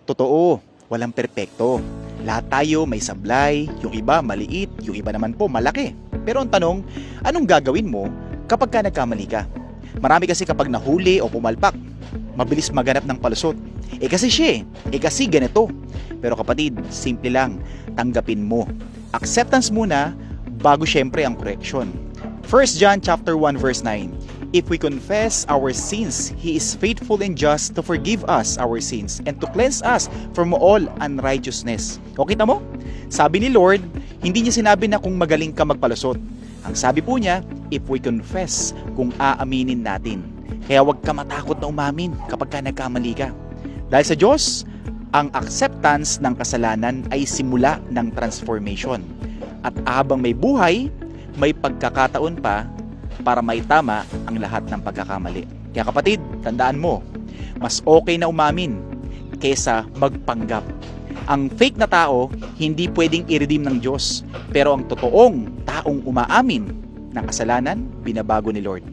Totoo, walang perpekto. Lahat tayo may sablay, yung iba maliit, yung iba naman po malaki. Pero ang tanong, anong gagawin mo kapag ka nagkamali ka? Marami kasi kapag nahuli o pumalpak, mabilis maganap ng palusot. Kasi siya kasi ganito. Pero kapatid, simple lang, tanggapin mo. Acceptance muna bago syempre ang correction. 1 John chapter 1 verse 9. If we confess our sins, He is faithful and just to forgive us our sins and to cleanse us from all unrighteousness. O kita mo? Sabi ni Lord, hindi niya sinabi na kung magaling ka magpalusot. Ang sabi po niya, if we confess, kung aaminin natin. Kaya huwag ka matakot na umamin kapag ka nagkamali ka. Dahil sa Diyos, ang acceptance ng kasalanan ay simula ng transformation. At habang may buhay, may pagkakataon pa para maitama ang lahat ng pagkakamali. Kaya kapatid, tandaan mo, mas okay na umamin kesa magpanggap. Ang fake na tao, hindi pwedeng i-redeem ng Diyos. Pero ang totoong taong umaamin ng kasalanan, binabago ni Lord.